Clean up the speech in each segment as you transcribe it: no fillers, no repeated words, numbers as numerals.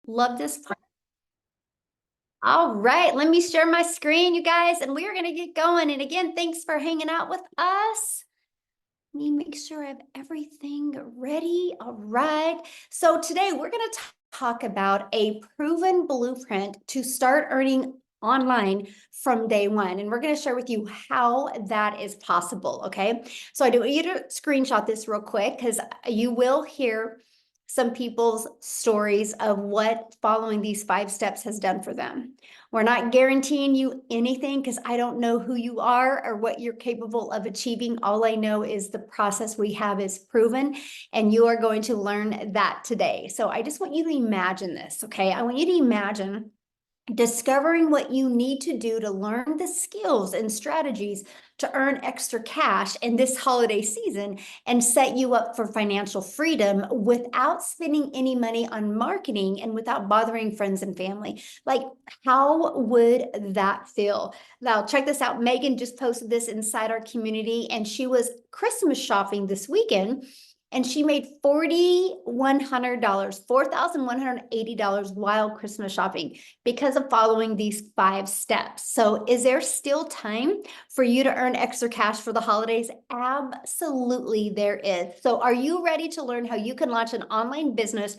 Love this. All right, let me share my screen, you guys, and we are going to get going. And again, thanks for hanging out with us. Let me make sure I have everything ready. All right. So today we're going to talk about a proven blueprint to start earning online from day one. And we're going to share with you how that is possible. Okay. So I do want you to screenshot this real quick because you will hear some people's stories of what following these 5 steps has done for them. We're not guaranteeing you anything because I don't know who you are or what you're capable of achieving. All I know is the process we have is proven, and you are going to learn that today. So I just want you to imagine this, okay? I want you to imagine discovering what you need to do to learn the skills and strategies to earn extra cash in this holiday season and set you up for financial freedom without spending any money on marketing and without bothering friends and family. Like, how would that feel? Now, check this out. Megan just posted this inside our community, and she was Christmas shopping this weekend. And she made $4,100, $4,180 while Christmas shopping because of following these 5 steps. So is there still time for you to earn extra cash for the holidays? Absolutely, there is. So are you ready to learn how you can launch an online business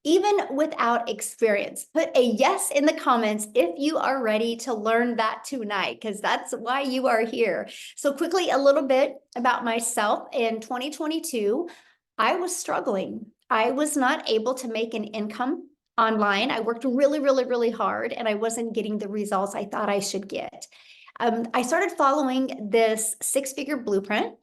even without experience? Put a yes in the comments if you are ready to learn that tonight, because that's why you are here. So quickly, a little bit about myself. In 2022, I was struggling. I was not able to make an income online. I worked really, really, really hard, and I wasn't getting the results I thought I should get. I started following this 6-figure blueprint.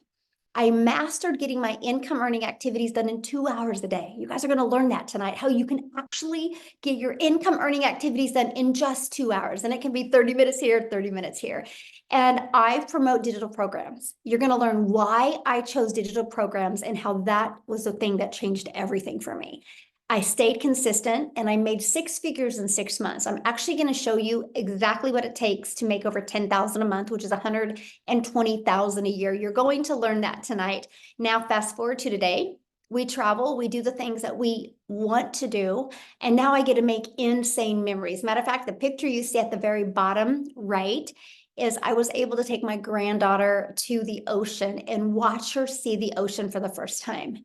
I mastered getting my income earning activities done in 2 hours a day. You guys are going to learn that tonight, how you can actually get your income earning activities done in just 2 hours. And it can be 30 minutes here, 30 minutes here. And I promote digital programs. You're going to learn why I chose digital programs and how that was the thing that changed everything for me. I stayed consistent and I made 6 figures in 6 months. I'm actually going to show you exactly what it takes to make over 10,000 a month, which is 120,000 a year. You're going to learn that tonight. Now, fast forward to today. We travel, we do the things that we want to do, and now I get to make insane memories. Matter of fact, the picture you see at the very bottom right is I was able to take my granddaughter to the ocean and watch her see the ocean for the first time.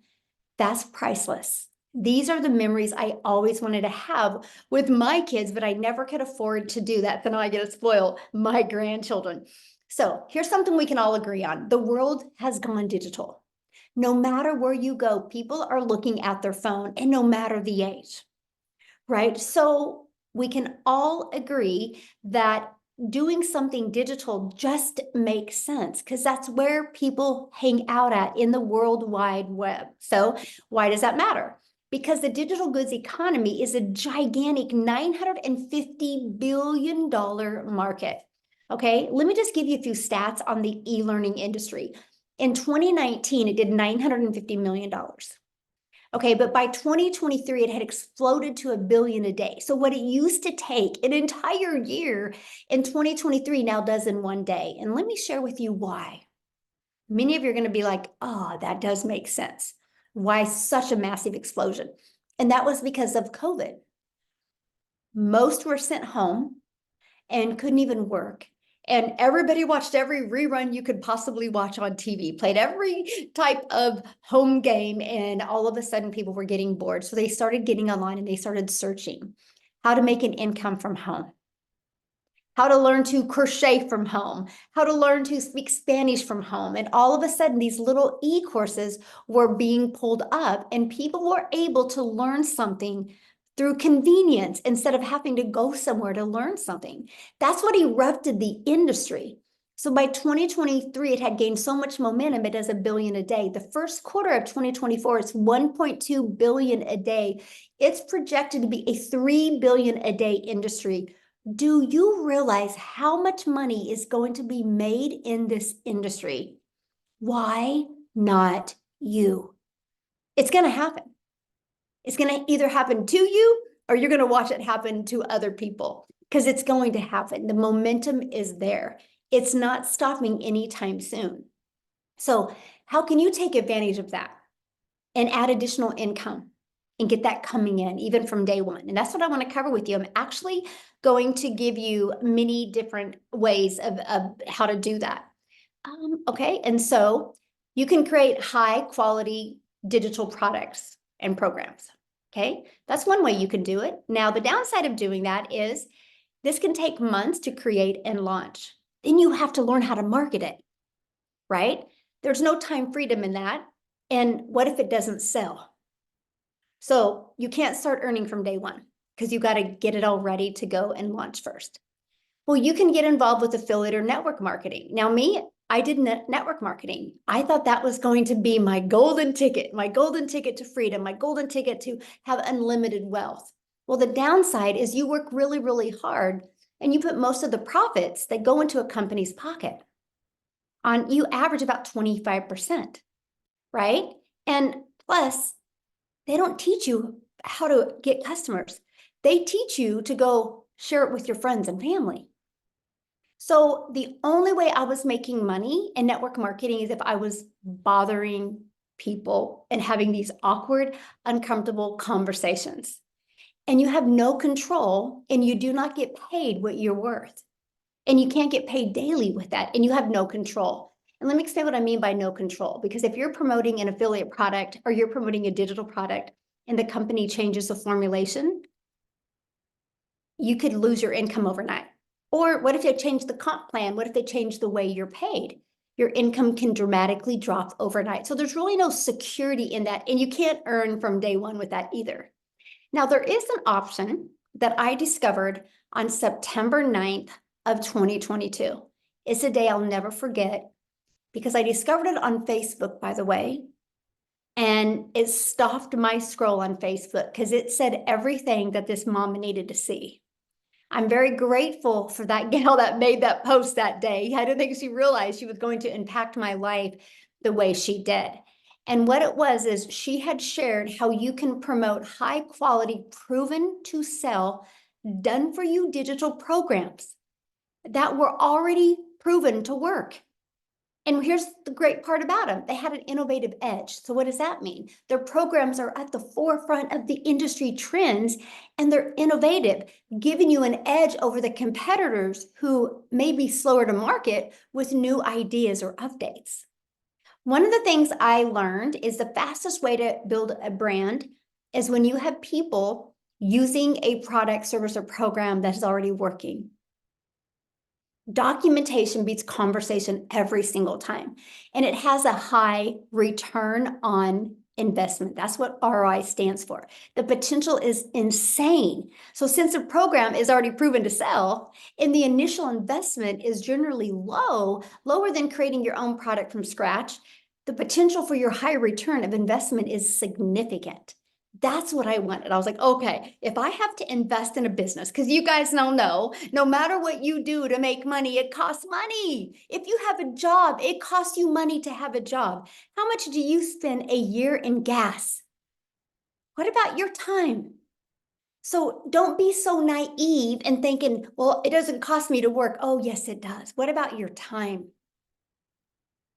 That's priceless. These are the memories I always wanted to have with my kids, but I never could afford to do that. So now I get to spoil my grandchildren. So here's something we can all agree on. The world has gone digital. No matter where you go, people are looking at their phone, and no matter the age, right? So we can all agree that doing something digital just makes sense because that's where people hang out at in the World Wide Web. So why does that matter? Because the digital goods economy is a gigantic $950 billion market. Okay, let me just give you a few stats on the e-learning industry. In 2019, it did $950 million. Okay, but by 2023, it had exploded to $1 billion a day. So what it used to take an entire year in 2023 now does in one day. And let me share with you why. Many of you are going to be like, oh, that does make sense. Why such a massive explosion? And that was because of COVID. Most were sent home and couldn't even work. And everybody watched every rerun you could possibly watch on TV, played every type of home game, and all of a sudden people were getting bored. So they started getting online and they started searching how to make an income from home, how to learn to crochet from home, how to learn to speak Spanish from home. And all of a sudden, these little e-courses were being pulled up, and people were able to learn something through convenience instead of having to go somewhere to learn something. That's what erupted the industry. So by 2023, it had gained so much momentum, it does $1 billion a day. The first quarter of 2024, it's 1.2 billion a day. It's projected to be a 3 billion a day industry. Do you realize how much money is going to be made in this industry? Why not you? It's going to happen. It's going to either happen to you or you're going to watch it happen to other people because it's going to happen. The momentum is there. It's not stopping anytime soon. So how can you take advantage of that and add additional income and get that coming in even from day one. And that's what I want to cover with you. I'm actually going to give you many different ways of how to do that. Okay, and so you can create high quality digital products and programs. Okay, that's one way you can do it. Now, the downside of doing that is this can take months to create and launch. Then you have to learn how to market it, right? There's no time freedom in that. And what if it doesn't sell? So you can't start earning from day one because you got to get it all ready to go and launch first. Well, you can get involved with affiliate or network marketing. Now, I did network marketing. I thought that was going to be my golden ticket to freedom, my golden ticket to have unlimited wealth. Well, the downside is you work really, really hard and you put most of the profits that go into a company's pocket. You average about 25%, right? And plus, they don't teach you how to get customers. They teach you to go share it with your friends and family. So the only way I was making money in network marketing is if I was bothering people and having these awkward, uncomfortable conversations. And you have no control and you do not get paid what you're worth. And you can't get paid daily with that and you have no control. And let me explain what I mean by no control, because if you're promoting an affiliate product or you're promoting a digital product and the company changes the formulation, you could lose your income overnight. Or what if they change the comp plan? What if they change the way you're paid? Your income can dramatically drop overnight. So there's really no security in that. And you can't earn from day one with that either. Now, there is an option that I discovered on September 9th of 2022. It's a day I'll never forget because I discovered it on Facebook, by the way. And it stopped my scroll on Facebook because it said everything that this mom needed to see. I'm very grateful for that gal that made that post that day. I don't think she realized she was going to impact my life the way she did. And what it was is she had shared how you can promote high quality, proven to sell, done for you digital programs that were already proven to work. And here's the great part about them. They had an innovative edge. So what does that mean? Their programs are at the forefront of the industry trends and they're innovative, giving you an edge over the competitors who may be slower to market with new ideas or updates. One of the things I learned is the fastest way to build a brand is when you have people using a product, service, or program that is already working. Documentation beats conversation every single time. And it has a high return on investment. That's what ROI stands for. The potential is insane. So since a program is already proven to sell and the initial investment is generally lower than creating your own product from scratch, the potential for your high return of investment is significant. That's what I wanted. I was like, okay, if I have to invest in a business, because you guys know, no matter what you do to make money, it costs money. If you have a job, it costs you money to have a job. How much do you spend a year in gas? What about your time? So don't be so naive and thinking, well, it doesn't cost me to work. Oh, yes, it does. What about your time?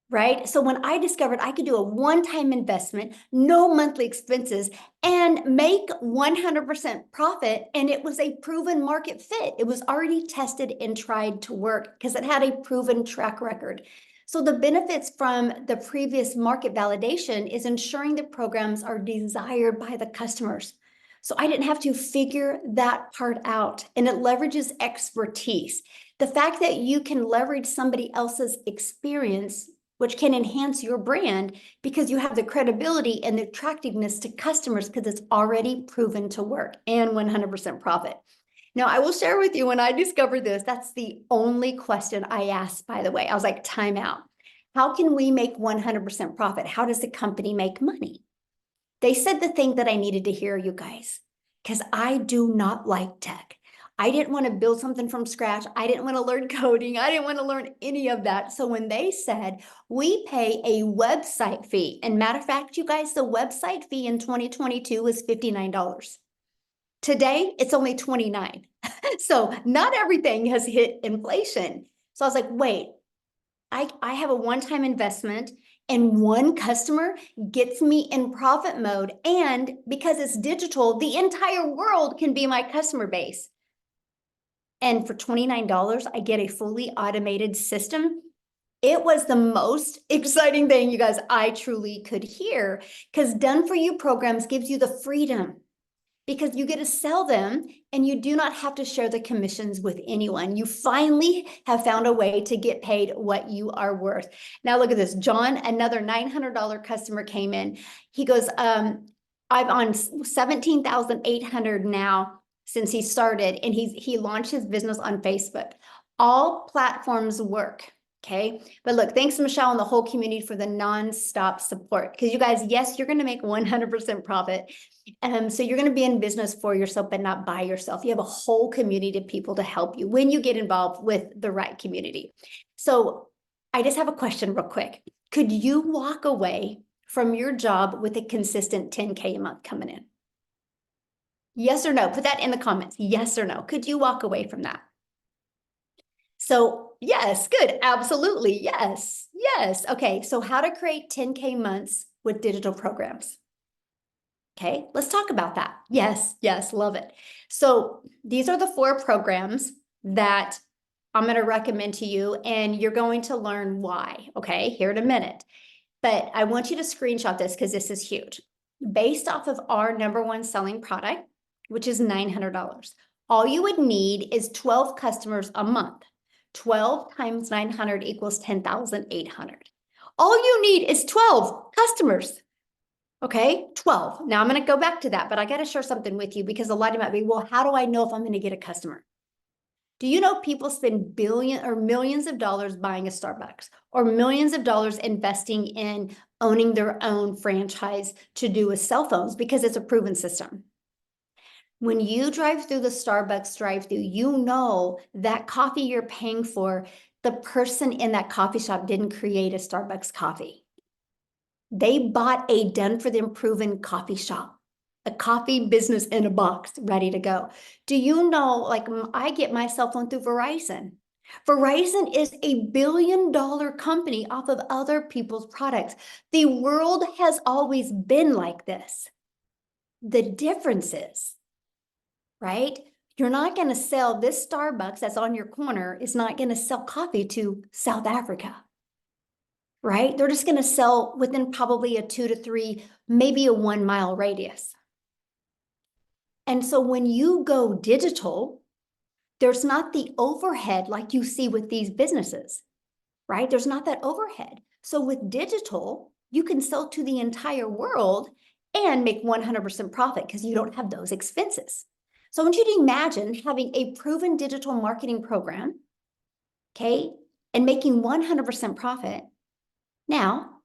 Right? So when I discovered I could do a one-time investment, no monthly expenses, and make 100% profit, and it was a proven market fit. It was already tested and tried to work because it had a proven track record. So the benefits from the previous market validation is ensuring the programs are desired by the customers. So I didn't have to figure that part out, and it leverages expertise. The fact that you can leverage somebody else's experience, which can enhance your brand because you have the credibility and the attractiveness to customers because it's already proven to work and 100% profit. Now, I will share with you when I discovered this, that's the only question I asked, by the way. I was like, time out. How can we make 100% profit? How does the company make money? They said the thing that I needed to hear, you guys, because I do not like tech. I didn't want to build something from scratch. I didn't want to learn coding. I didn't want to learn any of that. So when they said we pay a website fee, and matter of fact, you guys, the website fee in 2022 was $59. Today, it's only $29. So not everything has hit inflation. So I was like, wait, I have a one-time investment And one customer gets me in profit mode. And because it's digital, the entire world can be my customer base. And for $29, I get a fully automated system. It was the most exciting thing, you guys, I truly could hear, because Done For You programs gives you the freedom, because you get to sell them and you do not have to share the commissions with anyone. You finally have found a way to get paid what you are worth. Now look at this. John, another $900 customer came in. He goes, I'm on 17,800 now since he started, and he launched his business on Facebook. All platforms work. Okay. But look, thanks Michelle and the whole community for the nonstop support. Because you guys, yes, you're going to make 100% profit. So you're going to be in business for yourself, but not by yourself. You have a whole community of people to help you when you get involved with the right community. So I just have a question real quick. Could you walk away from your job with a consistent 10K a month coming in? Yes or no? Put that in the comments. Yes or no? Could you walk away from that? So yes, good. Absolutely. Yes. Yes. Okay. So how to create 10K months with digital programs. Okay, let's talk about that. Yes, yes, love it. So these are the 4 programs that I'm going to recommend to you, and you're going to learn why, okay, here in a minute. But I want you to screenshot this because this is huge. Based off of our #1 selling product, which is $900, all you would need is 12 customers a month. 12 times 900 equals 10,800. All you need is 12 customers. Okay, 12. Now I'm going to go back to that, but I got to share something with you, because a lot of you might be, well, how do I know if I'm going to get a customer? Do you know people spend billions or millions of dollars buying a Starbucks, or millions of dollars investing in owning their own franchise to do with cell phones, because it's a proven system? When you drive through the Starbucks drive-through, you know that coffee you're paying for, the person in that coffee shop didn't create a Starbucks coffee. They bought a done for them proven coffee shop, a coffee business in a box ready to go. Do you know, like, I get my cell phone through Verizon. Verizon is a billion-dollar company off of other people's products. The world has always been like this. The difference is, right? You're not going to sell this Starbucks that's on your corner is not going to sell coffee to South Africa. Right? They're just going to sell within probably a 2 to 3, maybe a 1 mile radius. And so when you go digital, there's not the overhead like you see with these businesses, right? There's not that overhead. So with digital, you can sell to the entire world and make 100% profit because you don't have those expenses. So I want you to imagine having a proven digital marketing program, okay, and making 100% profit. Now,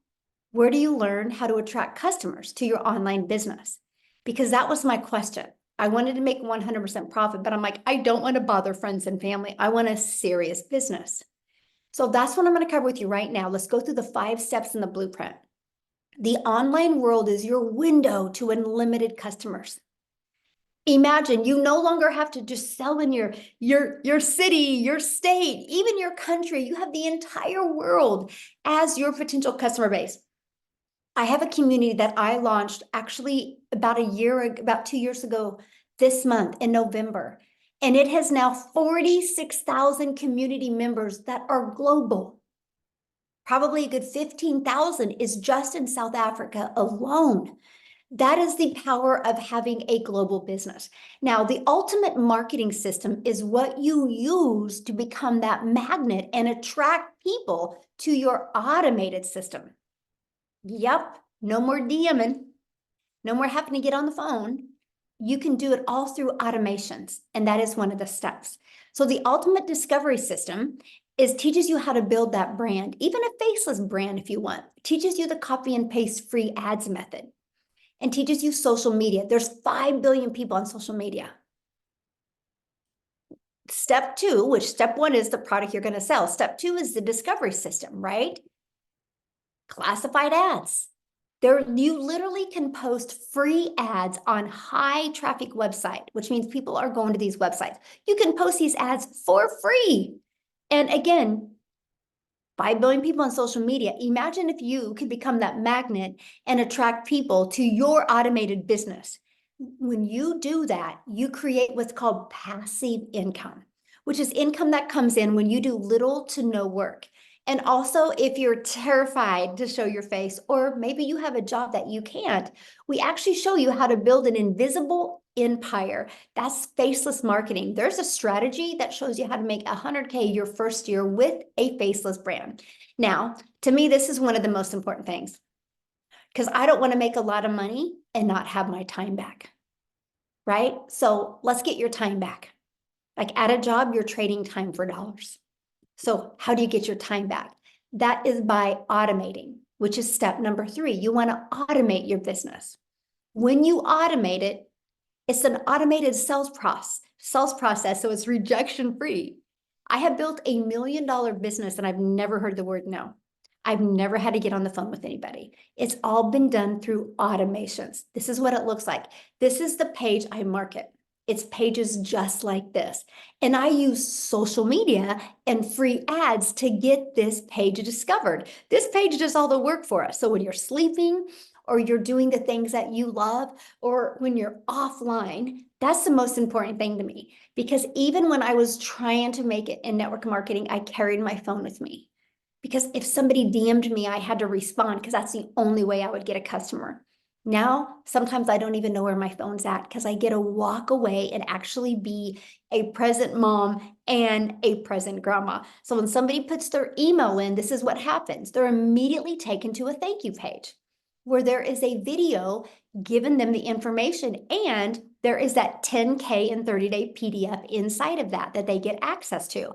where do you learn how to attract customers to your online business? Because that was my question. I wanted to make 100% profit, but I'm like, I don't want to bother friends and family. I want a serious business. So that's what I'm going to cover with you right now. Let's go through the 5 steps in the blueprint. The online world is your window to unlimited customers. Imagine you no longer have to just sell in your city, your state, even your country. You have the entire world as your potential customer base. I have a community that I launched actually about 2 years ago this month in November. And it has now 46,000 community members that are global. Probably a good 15,000 is just in South Africa alone. That is the power of having a global business. Now, the ultimate marketing system is what you use to become that magnet and attract people to your automated system. Yep, no more DMing, no more having to get on the phone. You can do it all through automations, and that is one of the steps. So the ultimate discovery system teaches you how to build that brand, even a faceless brand if you want. It teaches you the copy and paste free ads method, and teaches you social media. There's 5 billion people on social media. Step 2, which step 1 is the product you're going to sell. Step 2 is the discovery system, right? Classified ads. You literally can post free ads on high traffic website, which means people are going to these websites. You can post these ads for free. And again, 5 billion people on social media. Imagine if you could become that magnet and attract people to your automated business. When you do that, you create what's called passive income, which is income that comes in when you do little to no work. And also, if you're terrified to show your face, or maybe you have a job that you can't, we actually show you how to build an invisible empire. That's faceless marketing. There's a strategy that shows you how to make 100K your first year with a faceless brand. Now, to me, this is one of the most important things, because I don't want to make a lot of money and not have my time back, right? So let's get your time back. Like at a job, you're trading time for dollars. So how do you get your time back? That is by automating, which is step number 3. You want to automate your business. When you automate it, it's an automated sales process, so it's rejection free. I have built $1 million business and I've never heard the word no. I've never had to get on the phone with anybody. It's all been done through automations. This is what it looks like. This is the page I market. It's pages just like this. And I use social media and free ads to get this page discovered. This page does all the work for us. So when you're sleeping or you're doing the things that you love, or when you're offline, that's the most important thing to me. Because even when I was trying to make it in network marketing, I carried my phone with me. Because if somebody DM'd me, I had to respond because that's the only way I would get a customer. Now, sometimes I don't even know where my phone's at because I get to walk away and actually be a present mom and a present grandma. So when somebody puts their email in, this is what happens. They're immediately taken to a thank you page where there is a video giving them the information, and there is that 10K and 30-day PDF inside of that they get access to.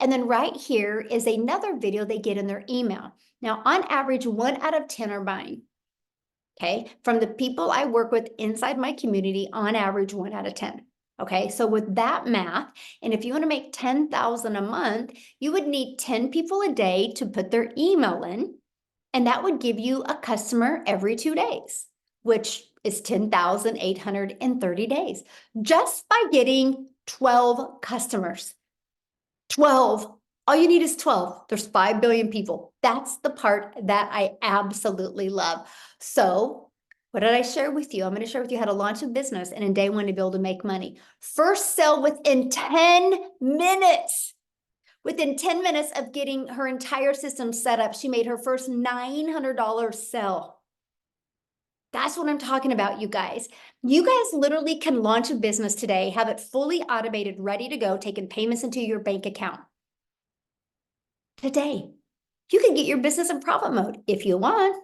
And then right here is another video they get in their email. Now, on average, 1 out of 10 are buying. Okay, from the people I work with inside my community, on average, 1 out of 10. Okay, so with that math, and if you want to make 10,000 a month, you would need 10 people a day to put their email in, and that would give you a customer every 2 days, which is 10,830 days, just by getting 12 customers. 12. All you need is 12. There's 5 billion people. That's the part that I absolutely love. So what did I share with you? I'm going to share with you how to launch a business and in day 1 to be able to make money. First sell within 10 minutes. Within 10 minutes of getting her entire system set up, she made her first $900 sell. That's what I'm talking about, you guys. You guys literally can launch a business today, have it fully automated, ready to go, taking payments into your bank account. Today, you can get your business in profit mode if you want.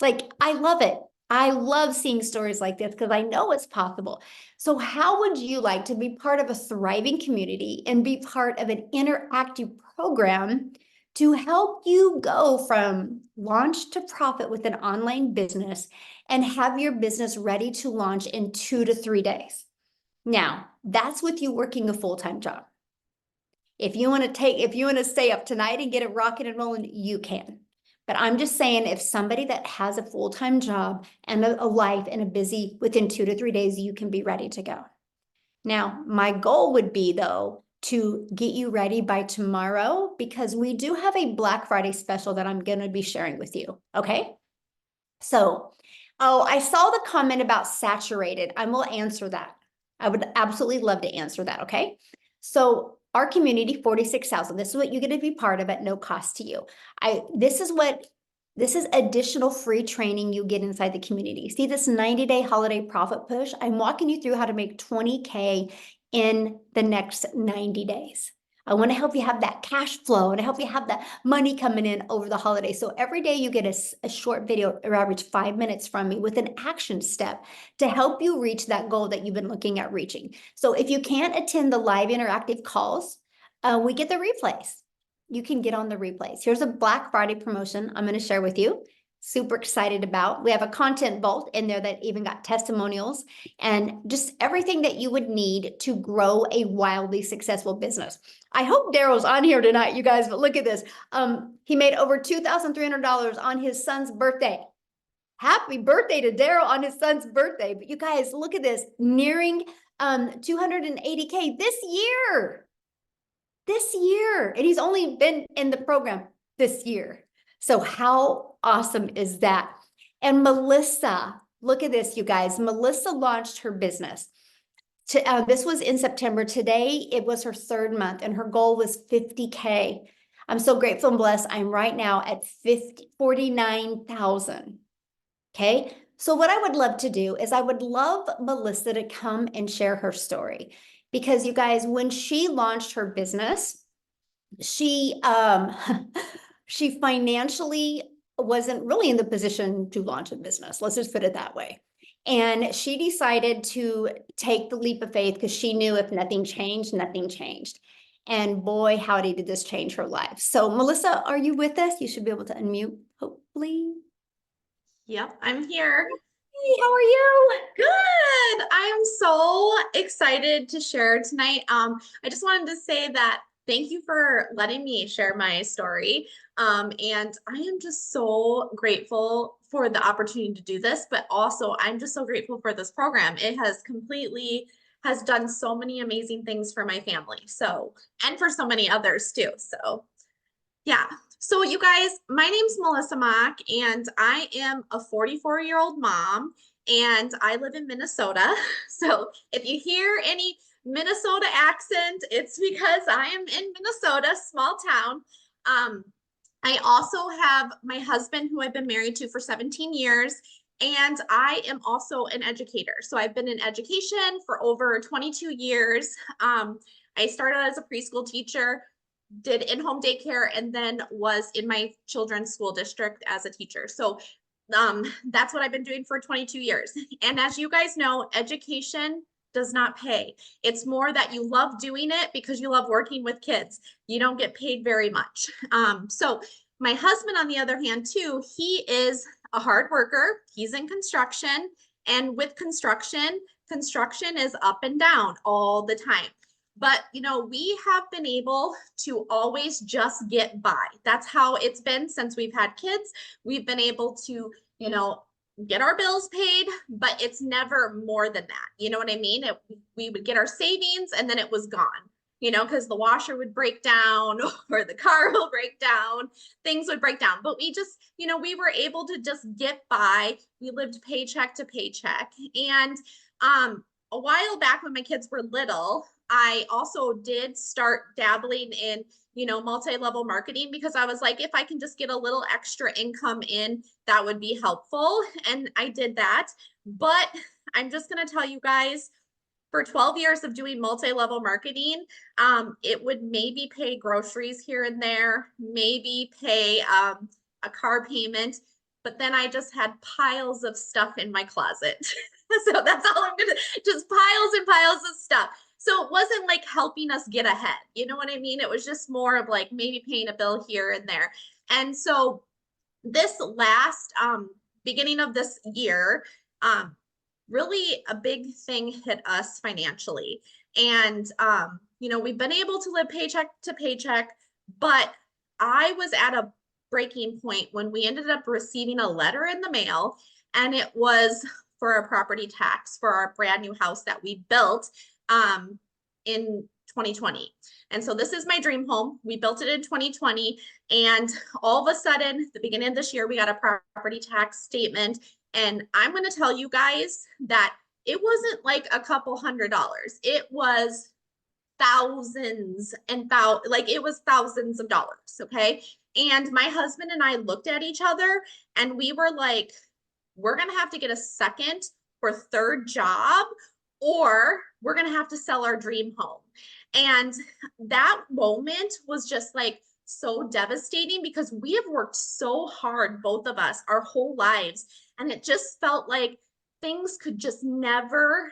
Like, I love it. I love seeing stories like this because I know it's possible. So how would you like to be part of a thriving community and be part of an interactive program to help you go from launch to profit with an online business and have your business ready to launch in 2 to 3 days? Now, that's with you working a full-time job. If you want to stay up tonight and get it rocking and rolling, you can. But I'm just saying, if somebody that has a full-time job and a life and a busy, within 2 to 3 days, you can be ready to go. Now, my goal would be, though, to get you ready by tomorrow, because we do have a Black Friday special that I'm going to be sharing with you. Okay. So, I saw the comment about saturated. I will answer that. I would absolutely love to answer that. Okay. So our community, 46,000. This is what you're going to be part of at no cost to you. This is additional free training you get inside the community. See this 90-day holiday profit push? I'm walking you through how to make 20K in the next 90 days. I want to help you have that cash flow and help you have that money coming in over the holidays. So every day you get a short video, or average 5 minutes from me with an action step to help you reach that goal that you've been looking at reaching. So if you can't attend the live interactive calls, we get the replays. You can get on the replays. Here's a Black Friday promotion I'm going to share with you. Super excited about. We have a content vault in there that even got testimonials and just everything that you would need to grow a wildly successful business. I hope Daryl's on here tonight, you guys, but look at this. He made over $2,300 on his son's birthday. Happy birthday to Daryl on his son's birthday. But you guys, look at this, nearing 280K this year. And he's only been in the program this year. So how awesome is that? And Melissa, look at this, you guys. Melissa launched her business. This was in September. Today, it was her 3rd month, and her goal was 50K. I'm so grateful and blessed. I'm right now at 49,000. Okay. So what I would love to do is I would love Melissa to come and share her story, because you guys, when she launched her business, she she financially wasn't really in the position to launch a business. Let's just put it that way. And she decided to take the leap of faith because she knew if nothing changed, nothing changed. And boy, howdy, did this change her life. So Melissa, are you with us? You should be able to unmute, hopefully. Yep, I'm here. Hey, how are you? Good. I am so excited to share tonight. I just wanted to say that thank you for letting me share my story. And I am just so grateful for the opportunity to do this, but also I'm just so grateful for this program. It has done so many amazing things for my family. So, and for so many others too. So yeah. So you guys, my name's Melissa Mock, and I am a 44-year-old mom, and I live in Minnesota. So if you hear any Minnesota accent, it's because I am in Minnesota, small town. I also have my husband, who I've been married to for 17 years, and I am also an educator. So I've been in education for over 22 years. I started as a preschool teacher, did in-home daycare, and then was in my children's school district as a teacher. So that's what I've been doing for 22 years. And as you guys know, education does not pay. It's more that you love doing it because you love working with kids. You don't get paid very much. So my husband, on the other hand, too, he is a hard worker. He's in construction. And with construction is up and down all the time. But, you know, we have been able to always just get by. That's how it's been since we've had kids. We've been able to, you know, get our bills paid, but it's never more than that. You know what I mean? We would get our savings and then it was gone, you know, because the washer would break down or the car will break down, things would break down. But we just, you know, we were able to just get by. We lived paycheck to paycheck. And a while back when my kids were little, I also did start dabbling in, you know, multi-level marketing, because I was like, if I can just get a little extra income in, that would be helpful. And I did that. But I'm just going to tell you guys, for 12 years of doing multi-level marketing, it would maybe pay groceries here and there, maybe pay a car payment, but then I just had piles of stuff in my closet. So that's all I'm gonna, just piles and piles of stuff. So it wasn't like helping us get ahead. You know what I mean? It was just more of like maybe paying a bill here and there. And so this last beginning of this year, really a big thing hit us financially. And you know, we've been able to live paycheck to paycheck, but I was at a breaking point when we ended up receiving a letter in the mail, and it was for a property tax for our brand new house that we built in 2020. And so this is my dream home. We built it in 2020. And all of a sudden, the beginning of this year, we got a property tax statement. And I'm going to tell you guys that it wasn't like a couple $100s. It was thousands and like it was thousands of dollars. Okay. And my husband and I looked at each other and we were like, we're going to have to get a second or third job, or we're going to have to sell our dream home. And that moment was just like so devastating, because we have worked so hard, both of us, our whole lives. And it just felt like things could just never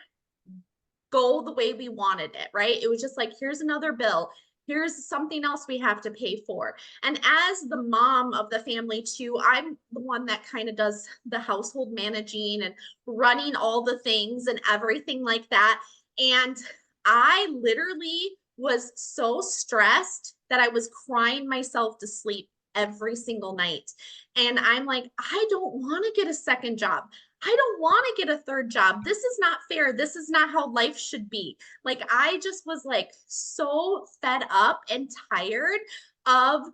go the way we wanted it, right? It was just like, here's another bill. Here's something else we have to pay for. And as the mom of the family too, I'm the one that kind of does the household managing and running all the things and everything like that. And I literally was so stressed that I was crying myself to sleep every single night. And I'm like, I don't want to get a second job. I don't want to get a third job. This is not fair. This is not how life should be. Like, I just was like so fed up and tired of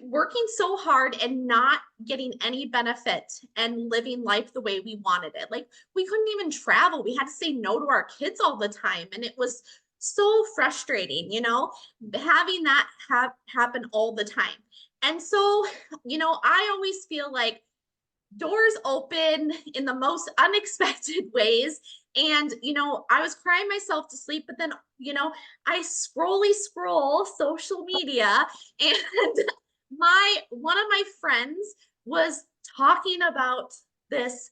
working so hard and not getting any benefit and living life the way we wanted it. Like we couldn't even travel. We had to say no to our kids all the time. And it was so frustrating, having that happen all the time. And so, I always feel like doors open in the most unexpected ways. And, I was crying myself to sleep, but then, I scroll social media and one of my friends was talking about this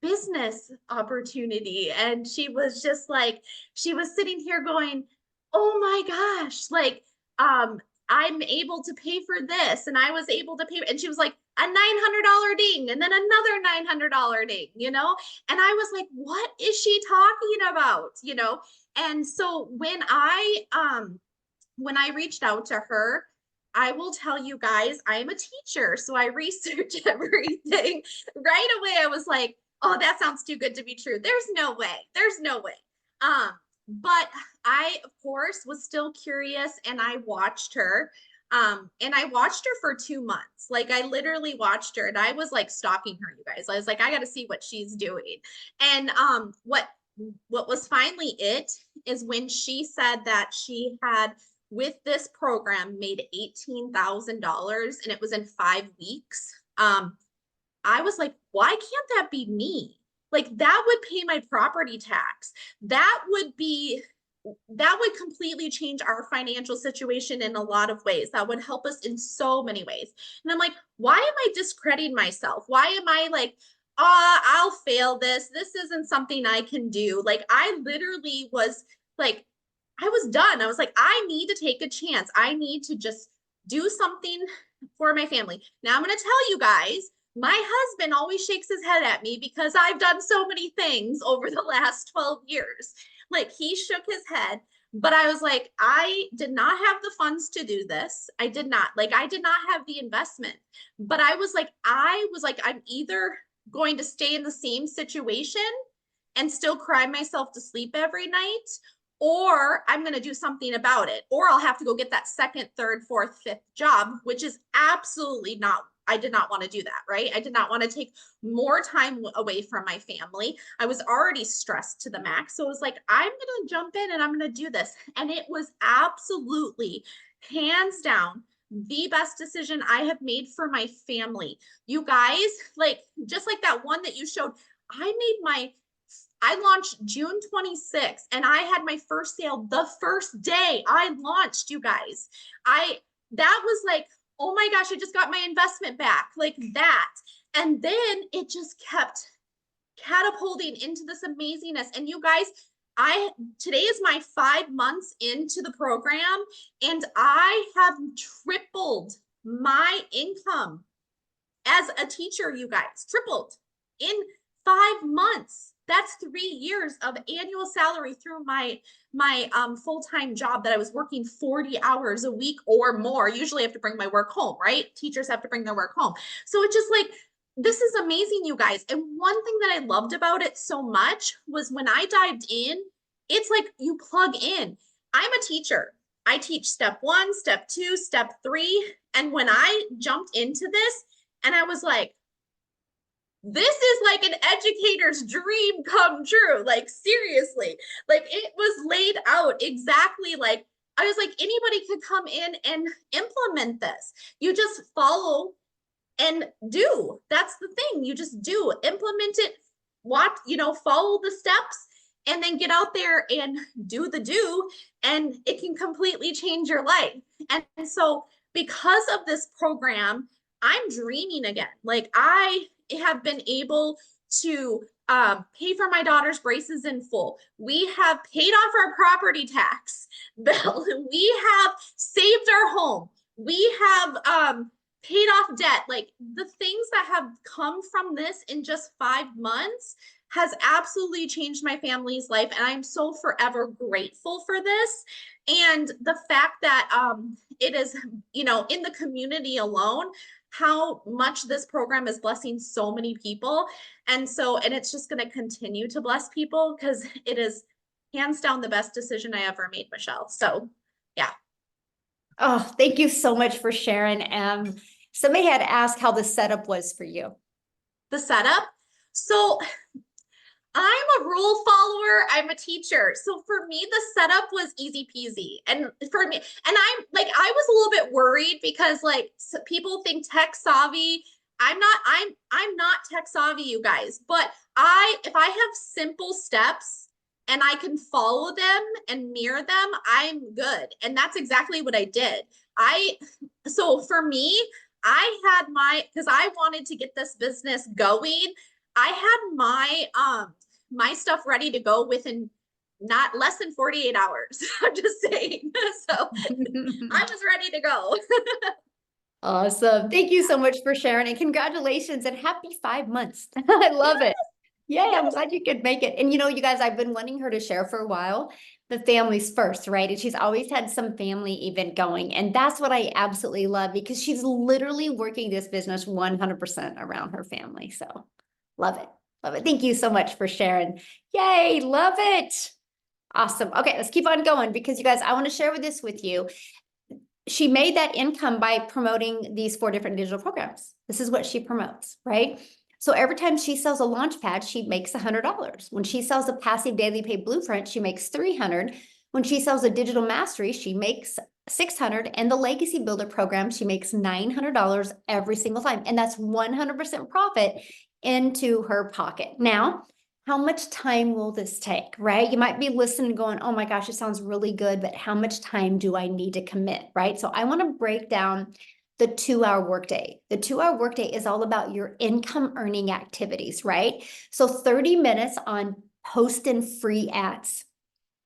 business opportunity. And she was just like, she was sitting here going, oh my gosh, like, I'm able to pay for this. And I was able to pay. And she was like, a $900 ding and then another $900 ding, And I was like, what is she talking about? And so when I reached out to her, I will tell you guys, I am a teacher. So I researched everything right away. I was like, oh, that sounds too good to be true. There's no way. There's no way. But I, of course, was still curious and I watched her. And I watched her for 2 months. Like I literally watched her and I was like stalking her, you guys. I was like, I got to see what she's doing. And what was finally it is when she said that she had with this program made $18,000 and it was in 5 weeks. I was like, why can't that be me? Like that would pay my property tax. That would completely change our financial situation in a lot of ways. That would help us in so many ways. And I'm like, why am I discrediting myself? Why am I like, I'll fail this. This isn't something I can do. Like I literally was like, I was done. I was like, I need to take a chance. I need to just do something for my family. Now I'm going to tell you guys, my husband always shakes his head at me because I've done so many things over the last 12 years. Like he shook his head, but I was like, I did not have the funds to do this. I did not have the investment, but I was like, I'm either going to stay in the same situation and still cry myself to sleep every night, or I'm going to do something about it, or I'll have to go get that second, third, fourth, fifth job, which is absolutely not, I did not want to do that, right? I did not want to take more time away from my family. I was already stressed to the max. So it was like, I'm going to jump in and I'm going to do this. And it was absolutely hands down the best decision I have made for my family. You guys, like, just like that one that you showed, I launched June 26th and I had my first sale the first day I launched, you guys. That was like, oh my gosh, I just got my investment back, like that. And then it just kept catapulting into this amazingness. And you guys, today is my 5 months into the program and I have tripled my income as a teacher, you guys, tripled in 5 months. That's 3 years of annual salary through my full-time job that I was working 40 hours a week or more. Usually I have to bring my work home, right? Teachers have to bring their work home. So it's just like, this is amazing, you guys. And one thing that I loved about it so much was when I dived in, it's like you plug in. I'm a teacher. I teach step 1, step 2, step 3. And when I jumped into this and I was like, this is like an educator's dream come true. Like seriously, like it was laid out exactly like I was like, anybody could come in and implement this. You just follow and do. That's the thing. You just do, implement it, watch, follow the steps and then get out there and do the do. And it can completely change your life. And so because of this program, I'm dreaming again. Like I have been able to pay for my daughter's braces in full. We have paid off our property tax bill. We have saved our home. We have paid off debt. Like the things that have come from this in just 5 months has absolutely changed my family's life. And I'm so forever grateful for this. And the fact that it is, in the community alone, how much this program is blessing so many people. And it's just going to continue to bless people because it is hands down the best decision I ever made, Michelle. So yeah. Oh, thank you so much for sharing. Somebody had asked how the setup was for you. The setup. So I'm a rule follower. I'm a teacher. So for me, the setup was easy peasy. And for me, and I was a little bit worried because like people think tech savvy. I'm not tech savvy, you guys, but if I have simple steps and I can follow them and mirror them, I'm good. And that's exactly what I did. So for me, because I wanted to get this business going, I had my stuff ready to go within not less than 48 hours. I'm just saying. So I was ready to go. Awesome. Thank you so much for sharing and congratulations and happy 5 months. I love it. Yeah, I'm glad you could make it. And you guys, I've been wanting her to share for a while the families first, right? And she's always had some family event going. And that's what I absolutely love because she's literally working this business 100% around her family. So love it. Love it. Thank you so much for sharing. Yay, love it. Awesome. Okay, let's keep on going because you guys, I want to share this with you. She made that income by promoting these 4 different digital programs. This is what she promotes, right? So every time she sells a launch pad, she makes $100. When she sells a passive daily pay blueprint, she makes 300. When she sells a digital mastery, she makes 600. And the legacy builder program, she makes $900 every single time. And that's 100% profit into her pocket. Now, how much time will this take, right? You might be listening going, oh my gosh, it sounds really good, but how much time do I need to commit, right? So I want to break down the 2-hour workday. The 2-hour workday is all about your income earning activities, right? So 30 minutes on post and free ads.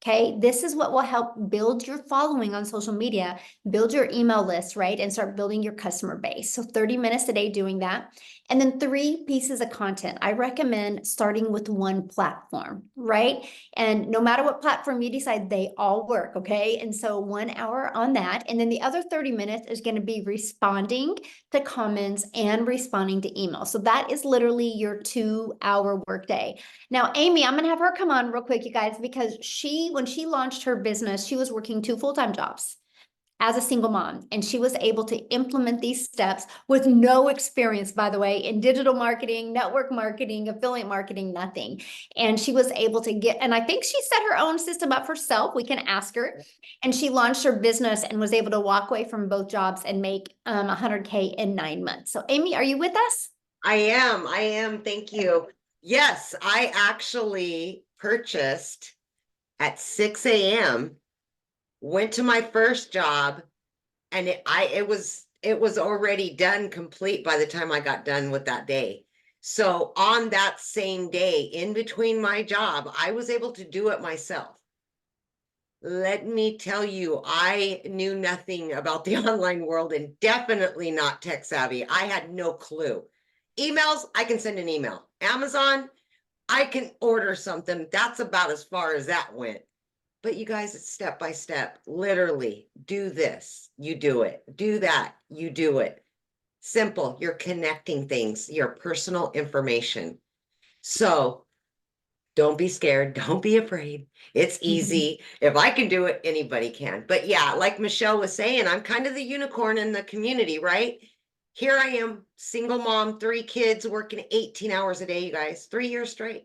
Okay, this is what will help build your following on social media, build your email list, right? And start building your customer base. So 30 minutes a day doing that. And then 3 pieces of content. I recommend starting with one platform, right? And no matter what platform you decide, they all work, okay? And so 1 hour on that. And then the other 30 minutes is going to be responding to comments and responding to emails. So that is literally your 2-hour workday. Now, Amy, I'm going to have her come on real quick, you guys, because when she launched her business, she was working 2 full-time jobs as a single mom, and she was able to implement these steps with no experience, by the way, in digital marketing, network marketing, affiliate marketing, nothing. And she was able to and I think she set her own system up herself. We can ask her. And she launched her business and was able to walk away from both jobs and make 100K in 9 months. So Amy, are you with us? I am. Thank you. Yes, I actually purchased at 6 a.m., went to my first job, and it was already done complete by the time I got done with that day. So on that same day, in between my job, I was able to do it myself. Let me tell you, I knew nothing about the online world and definitely not tech savvy. I had no clue. Emails, I can send an email. Amazon, I can order something. That's about as far as that went. But you guys, it's step by step. Literally, do this, you do it. Do that, you do it. Simple. You're connecting things, your personal information. So don't be scared. Don't be afraid. It's easy. If I can do it, anybody can. But yeah, like Michelle was saying, I'm kind of the unicorn in the community, right? Here I am, single mom, 3 kids, working 18 hours a day, you guys, 3 years straight.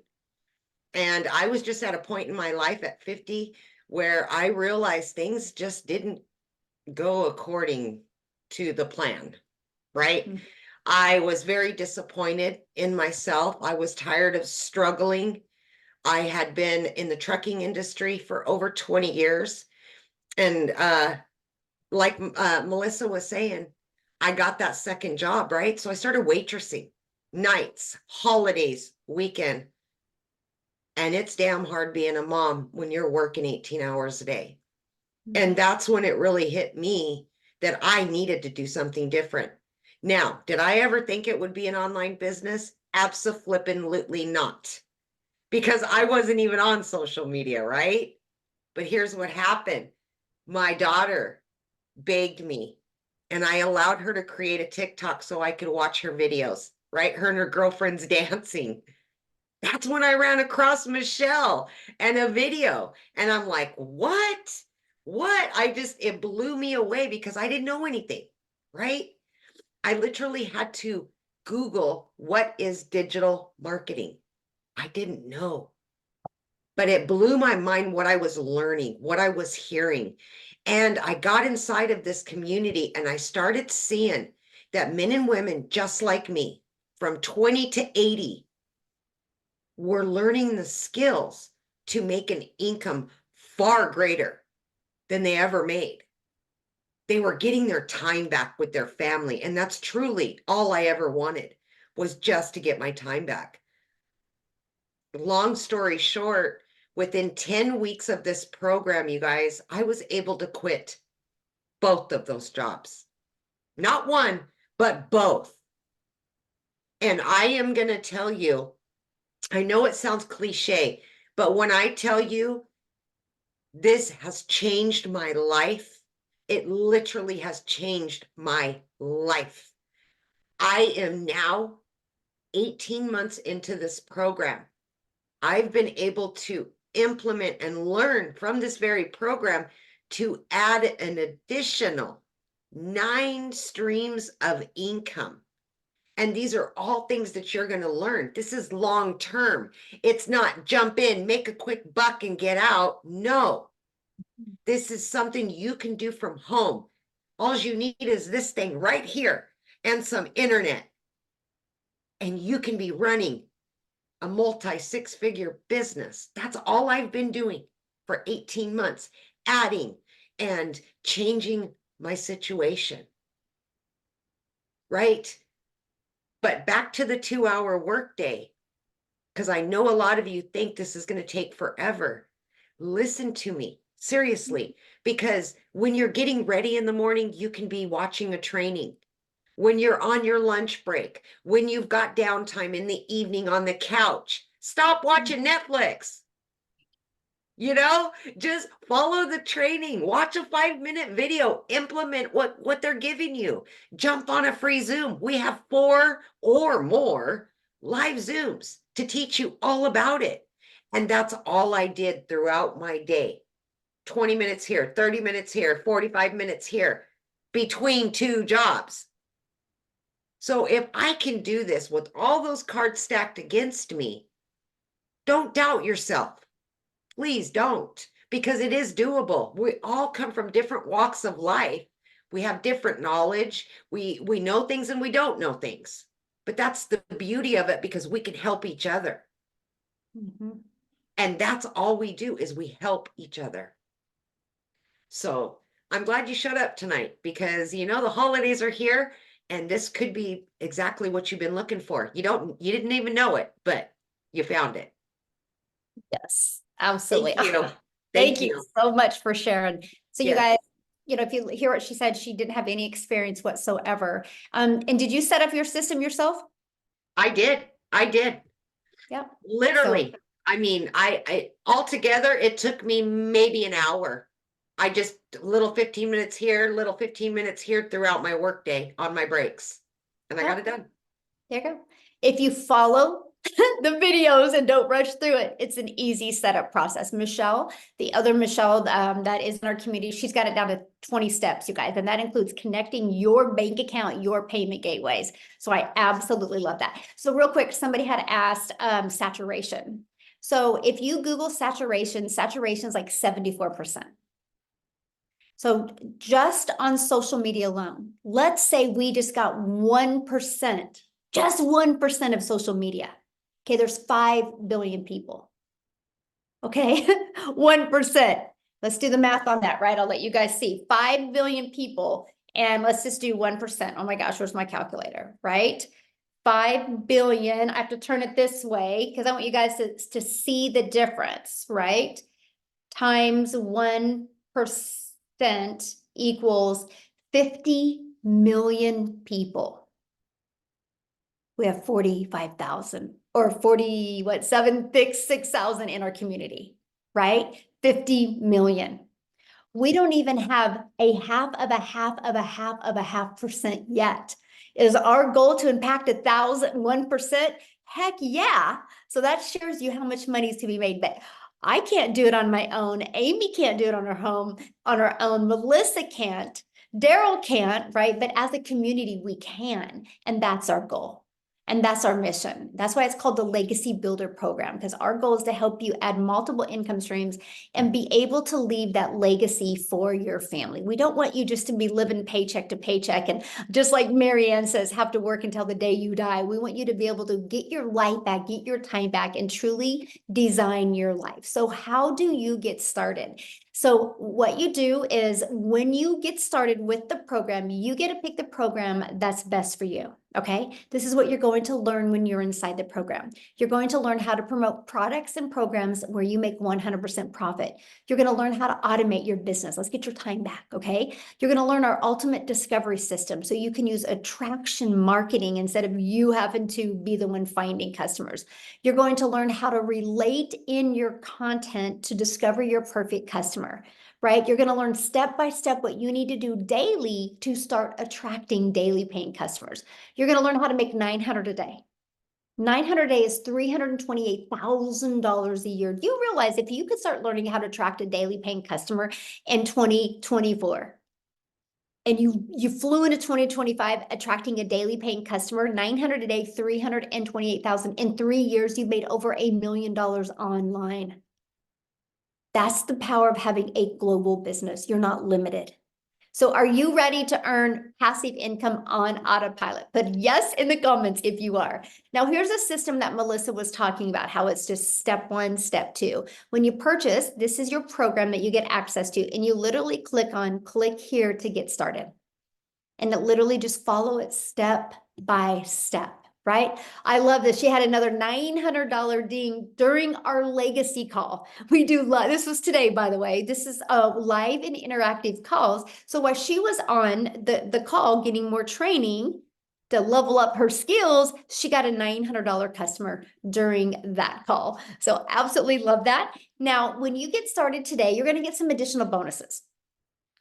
And I was just at a point in my life at 50 where I realized things just didn't go according to the plan, right? Mhm. I was very disappointed in myself. I was tired of struggling. I had been in the trucking industry for over 20 years. And like Melissa was saying, I got that second job, right? So I started waitressing nights, holidays, weekend. And it's damn hard being a mom when you're working 18 hours a day. And that's when it really hit me that I needed to do something different. Now, did I ever think it would be an online business? Abso-flippin-lutely not. Because I wasn't even on social media, right? But here's what happened. My daughter begged me, and I allowed her to create a TikTok so I could watch her videos, right? Her and her girlfriends dancing. That's when I ran across Michelle and a video. And I'm like, what? what? It blew me away because I didn't know anything, right? I literally had to Google what is digital marketing. I didn't know, but it blew my mind what I was learning, what I was hearing. And I got inside of this community and I started seeing that men and women just like me, from 20 to 80, were learning the skills to make an income far greater than they ever made. They were getting their time back with their family. And that's truly all I ever wanted, was just to get my time back. Long story short, within 10 weeks of this program, you guys, I was able to quit both of those jobs. Not one, but both. And I am going to tell you, I know it sounds cliche, but when I tell you this has changed my life, it literally has changed my life. I am now 18 months into this program. I've been able to implement and learn from this very program to add an additional 9 streams of income. And these are all things that you're going to learn. This is long term. It's not jump in, make a quick buck and get out. No, this is something you can do from home. All you need is this thing right here and some internet. And you can be running a multi-6-figure business. That's all I've been doing for 18 months, adding and changing my situation. Right? But back to the 2-hour workday, because I know a lot of you think this is going to take forever. Listen to me, seriously, because when you're getting ready in the morning, you can be watching a training. When you're on your lunch break, when you've got downtime in the evening on the couch, stop watching Netflix. Just follow the training, watch a 5-minute video, implement what they're giving you, jump on a free Zoom. We have 4 or more live Zooms to teach you all about it. And that's all I did throughout my day. 20 minutes here, 30 minutes here, 45 minutes here, between 2 jobs. So if I can do this with all those cards stacked against me, don't doubt yourself. Please don't, because it is doable. We all come from different walks of life. We have different knowledge. We know things and we don't know things. But that's the beauty of it, because we can help each other. Mhm. And that's all we do, is we help each other. So I'm glad you showed up tonight, because the holidays are here and this could be exactly what you've been looking for. You didn't even know it, but you found it. Yes, absolutely. Thank you. Thank you so much for sharing. So you Yes. guys, if you hear what she said, she didn't have any experience whatsoever. And did you set up your system yourself? I did. Yep. Literally. I altogether, it took me maybe an hour. I just little 15 minutes here, little 15 minutes here throughout my workday on my breaks. And I got it done. There you go. If you follow the videos and don't rush through it, it's an easy setup process. Michelle, the other Michelle that is in our community, she's got it down to 20 steps, you guys, and that includes connecting your bank account, your payment gateways. So I absolutely love that. So real quick, somebody had asked saturation. So if you Google saturation is like 74%. So just on social media alone, let's say we just got 1%, just 1% of social media. Okay, there's 5 billion people. Okay, 1%. Let's do the math on that, right? I'll let you guys see. 5 billion people, and let's just do 1%. Oh my gosh, where's my calculator, right? 5 billion, I have to turn it this way because I want you guys to see the difference, right? Times 1% equals 50 million people. We have 45,000 or 6,000 in our community, right? 50 million. We don't even have a half of a half of a half of a half percent yet. Is our goal to impact 1%? Heck yeah. So that shares you how much money is to be made. But I can't do it on my own. Amy can't do it on her own. Melissa can't. Daryl can't, right? But as a community, we can. And that's our goal. And that's our mission. That's why it's called the Legacy Builder Program, because our goal is to help you add multiple income streams and be able to leave that legacy for your family. We don't want you just to be living paycheck to paycheck and just like Marianne says, have to work until the day you die. We want you to be able to get your life back, get your time back, and truly design your life. So how do you get started? So what you do is when you get started with the program, you get to pick the program that's best for you. Okay, this is what you're going to learn when you're inside the program. You're going to learn how to promote products and programs where you make 100% profit. You're going to learn how to automate your business. Let's get your time back, okay? You're going to learn our ultimate discovery system so you can use attraction marketing instead of you having to be the one finding customers. You're going to learn how to relate in your content to discover your perfect customer. Right? You're going to learn step by step what you need to do daily to start attracting daily paying customers. You're going to learn how to make $900 a day. 900 a day is $328,000 a year. Do you realize if you could start learning how to attract a daily paying customer in 2024 and you flew into 2025 attracting a daily paying customer, 900 a day, 328,000 in 3 years, you've made over $1 million online. That's the power of having a global business. You're not limited. So are you ready to earn passive income on autopilot? Put yes in the comments if you are. Now, here's a system that Melissa was talking about, how it's just step 1, step 2. When you purchase, this is your program that you get access to, and you literally click here to get started. And it literally just follow it step by step. Right? I love this. She had another $900 ding during our legacy call. We do live. This was today, by the way. This is live and interactive calls. So while she was on the call getting more training to level up her skills, she got a $900 customer during that call. So absolutely love that. Now, when you get started today, you're going to get some additional bonuses.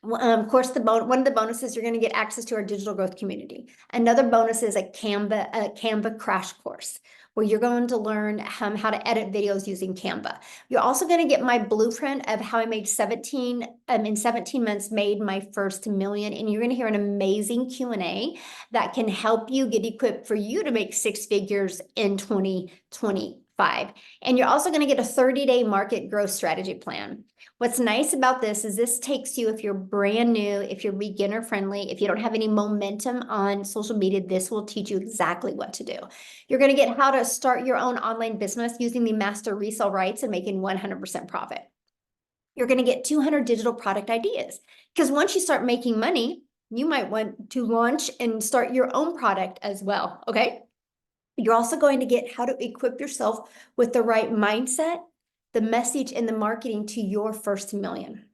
Of course, one of the bonuses, you're going to get access to our digital growth community. Another bonus is a Canva crash course where you're going to learn how to edit videos using Canva. You're also going to get my blueprint of how I made in 17 months, made my first million. And you're going to hear an amazing Q&A that can help you get equipped for you to make 6 figures in 2025. And you're also going to get a 30-day market growth strategy plan. What's nice about this is this takes you, if you're brand new, if you're beginner friendly, if you don't have any momentum on social media, this will teach you exactly what to do. You're going to get how to start your own online business using the master resale rights and making 100% profit. You're going to get 200 digital product ideas, because once you start making money, you might want to launch and start your own product as well. Okay. You're also going to get how to equip yourself with the right mindset, the message, and the marketing to your first million.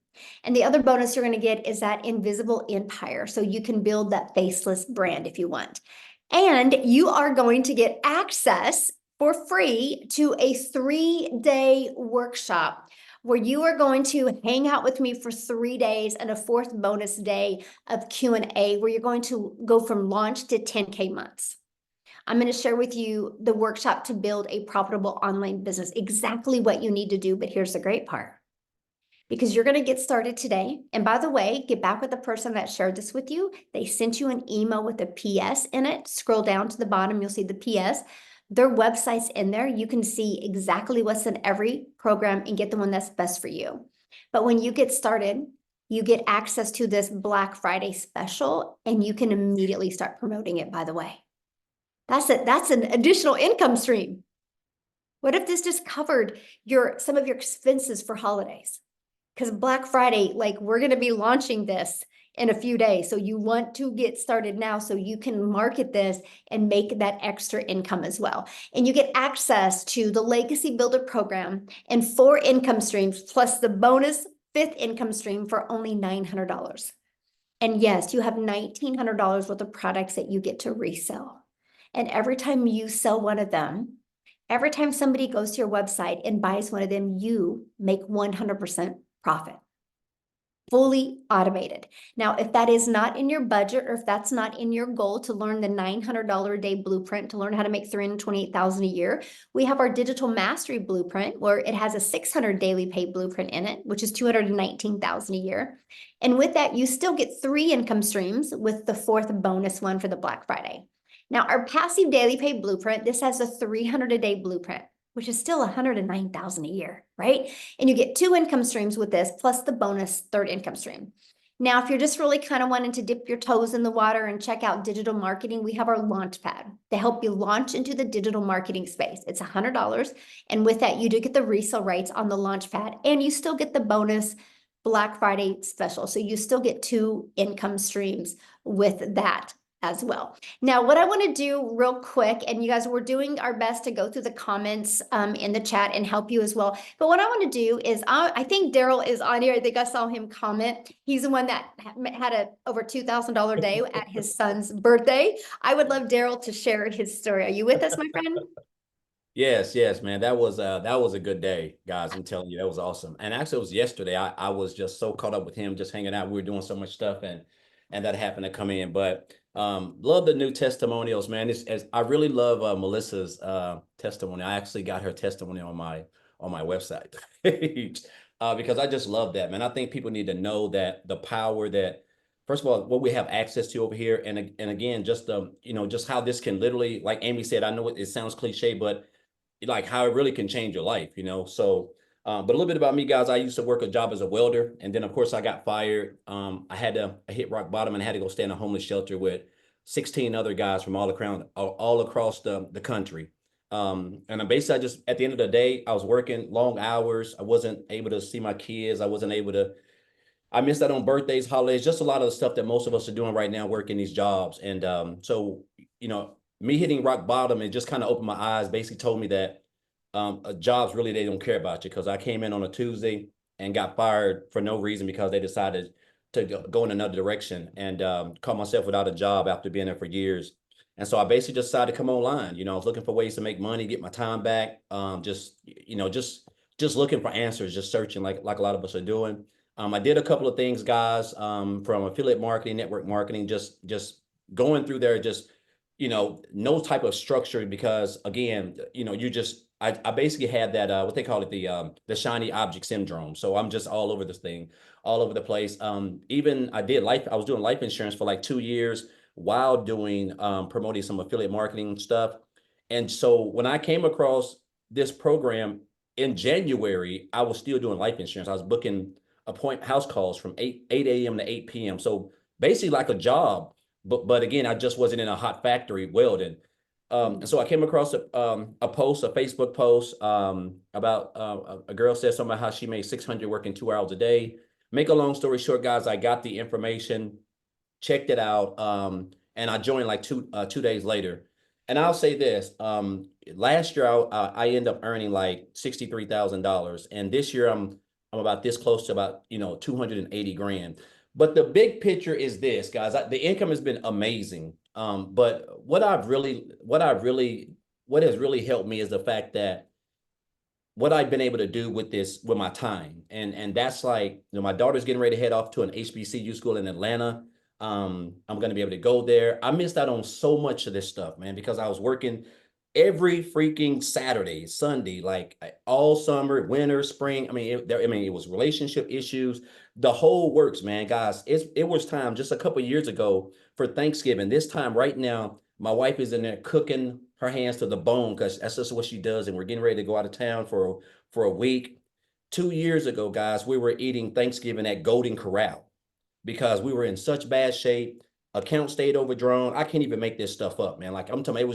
And the other bonus you're going to get is that invisible empire. So you can build that faceless brand if you want. And you are going to get access for free to a 3-day workshop where you are going to hang out with me for 3 days and a 4th bonus day of Q&A where you're going to go from launch to 10K months. I'm going to share with you the workshop to build a profitable online business, exactly what you need to do. But here's the great part, because you're going to get started today. And by the way, get back with the person that shared this with you. They sent you an email with a PS in it. Scroll down to the bottom, you'll see the PS. Their website's in there. You can see exactly what's in every program and get the one that's best for you. But when you get started, you get access to this Black Friday special, and you can immediately start promoting it, by the way. That's an additional income stream. What if this just covered some of your expenses for holidays? Because Black Friday, like, we're going to be launching this in a few days. So you want to get started now so you can market this and make that extra income as well. And you get access to the Legacy Builder program and 4 income streams, plus the bonus 5th income stream for only $900. And yes, you have $1,900 worth of products that you get to resell. And every time you sell one of them, every time somebody goes to your website and buys one of them, you make 100% profit. fully automated. Now, if that is not in your budget, or if that's not in your goal to learn the $900 a day blueprint to learn how to make $328,000 a year, we have our digital mastery blueprint where it has a 600 daily pay blueprint in it, which is $219,000 a year. And with that, you still get 3 income streams with the 4th bonus one for the Black Friday. Now, our passive daily pay blueprint, this has a 300 a day blueprint, which is still $109,000 a year, right? And you get 2 income streams with this, plus the bonus 3rd income stream. Now, if you're just really kind of wanting to dip your toes in the water and check out digital marketing, we have our Launchpad to help you launch into the digital marketing space. It's $100. And with that, you do get the resale rights on the Launchpad, and you still get the bonus Black Friday special. So you still get 2 income streams with that as well. Now, what I want to do real quick, and you guys, we're doing our best to go through the comments in the chat and help you as well. But what I want to do is, I think Daryl is on here. I think I saw him comment. He's the one that had a over $2,000 day at his son's birthday. I would love Daryl to share his story. Are you with us, my friend? Yes, man. That was a good day, guys. I'm telling you, that was awesome. And actually, it was yesterday. I was just so caught up with him, just hanging out. We were doing so much stuff, and that happened to come in. But love the new testimonials, man. I really love Melissa's testimony. I actually got her testimony on my website because I just love that, man. I think people need to know that the power that, first of all, what we have access to over here, and again, just just how this can literally, like Amy said, I know it sounds cliche, but like how it really can change your life, So, but a little bit about me, guys. I used to work a job as a welder, and then of course I got fired. I hit rock bottom and I had to go stay in a homeless shelter with 16 other guys from all across the country. And basically, I just, at the end of the day, I was working long hours. I wasn't able to see my kids. I missed out on birthdays, holidays, just a lot of the stuff that most of us are doing right now, working these jobs. And so, me hitting rock bottom, it just kind of opened my eyes, basically told me that jobs really, they don't care about you, because I came in on a Tuesday and got fired for no reason because they decided to go in another direction, and caught myself without a job after being there for years. And so I basically just decided to come online. I was looking for ways to make money, get my time back, just looking for answers, just searching like a lot of us are doing. I did a couple of things, guys, from affiliate marketing, network marketing, just going through there, just, no type of structure, because again, I basically had that, what they call it, the shiny object syndrome. So I'm just all over this thing, all over the place. Even I was doing life insurance for like 2 years while doing, promoting some affiliate marketing stuff. And so when I came across this program in January, I was still doing life insurance. I was booking house calls from 8 a.m. to 8 p.m. So basically like a job, but again, I just wasn't in a hot factory welding. So I came across a Facebook post about a girl said something about how she made 600 working 2 hours a day. Make a long story short, guys, I got the information, checked it out, and I joined like two days later. And I'll say this, last year I ended up earning like $63,000, and this year I'm about this close to about 280 grand. But the big picture is this, guys. The income has been amazing. But what has really helped me is the fact that what I've been able to do with my time. And that's like, my daughter's getting ready to head off to an HBCU school in Atlanta. I'm going to be able to go there. I missed out on so much of this stuff, man, because I was working every freaking Saturday, Sunday, like all summer, winter, spring. It was relationship issues, the whole works, man. Guys, it was time just a couple of years ago for Thanksgiving. This time right now, my wife is in there cooking her hands to the bone, because that's just what she does. And we're getting ready to go out of town for a week. 2 years ago, guys, we were eating Thanksgiving at Golden Corral because we were in such bad shape. Account stayed overdrawn. I can't even make this stuff up, man. Like I'm telling you,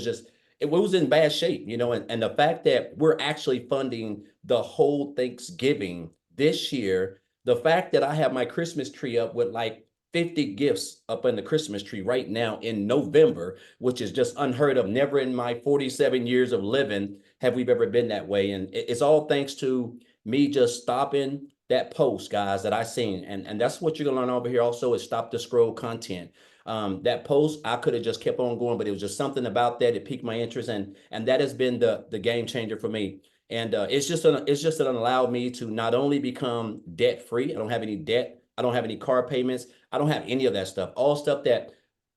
it was in bad shape, and the fact that we're actually funding the whole Thanksgiving this year, the fact that I have my Christmas tree up with like 50 gifts up in the Christmas tree right now in November, which is just unheard of. Never in my 47 years of living have we ever been that way. And it's all thanks to me just stopping that post, guys, that I seen. And that's what you're gonna learn over here also, is stop the scroll content. That post, I could have just kept on going, but it was just something about that. It piqued my interest, and that has been the game changer for me. And it's just allowed me to not only become debt free. I don't have any debt I don't have any car payments. I don't have any of that stuff. All stuff that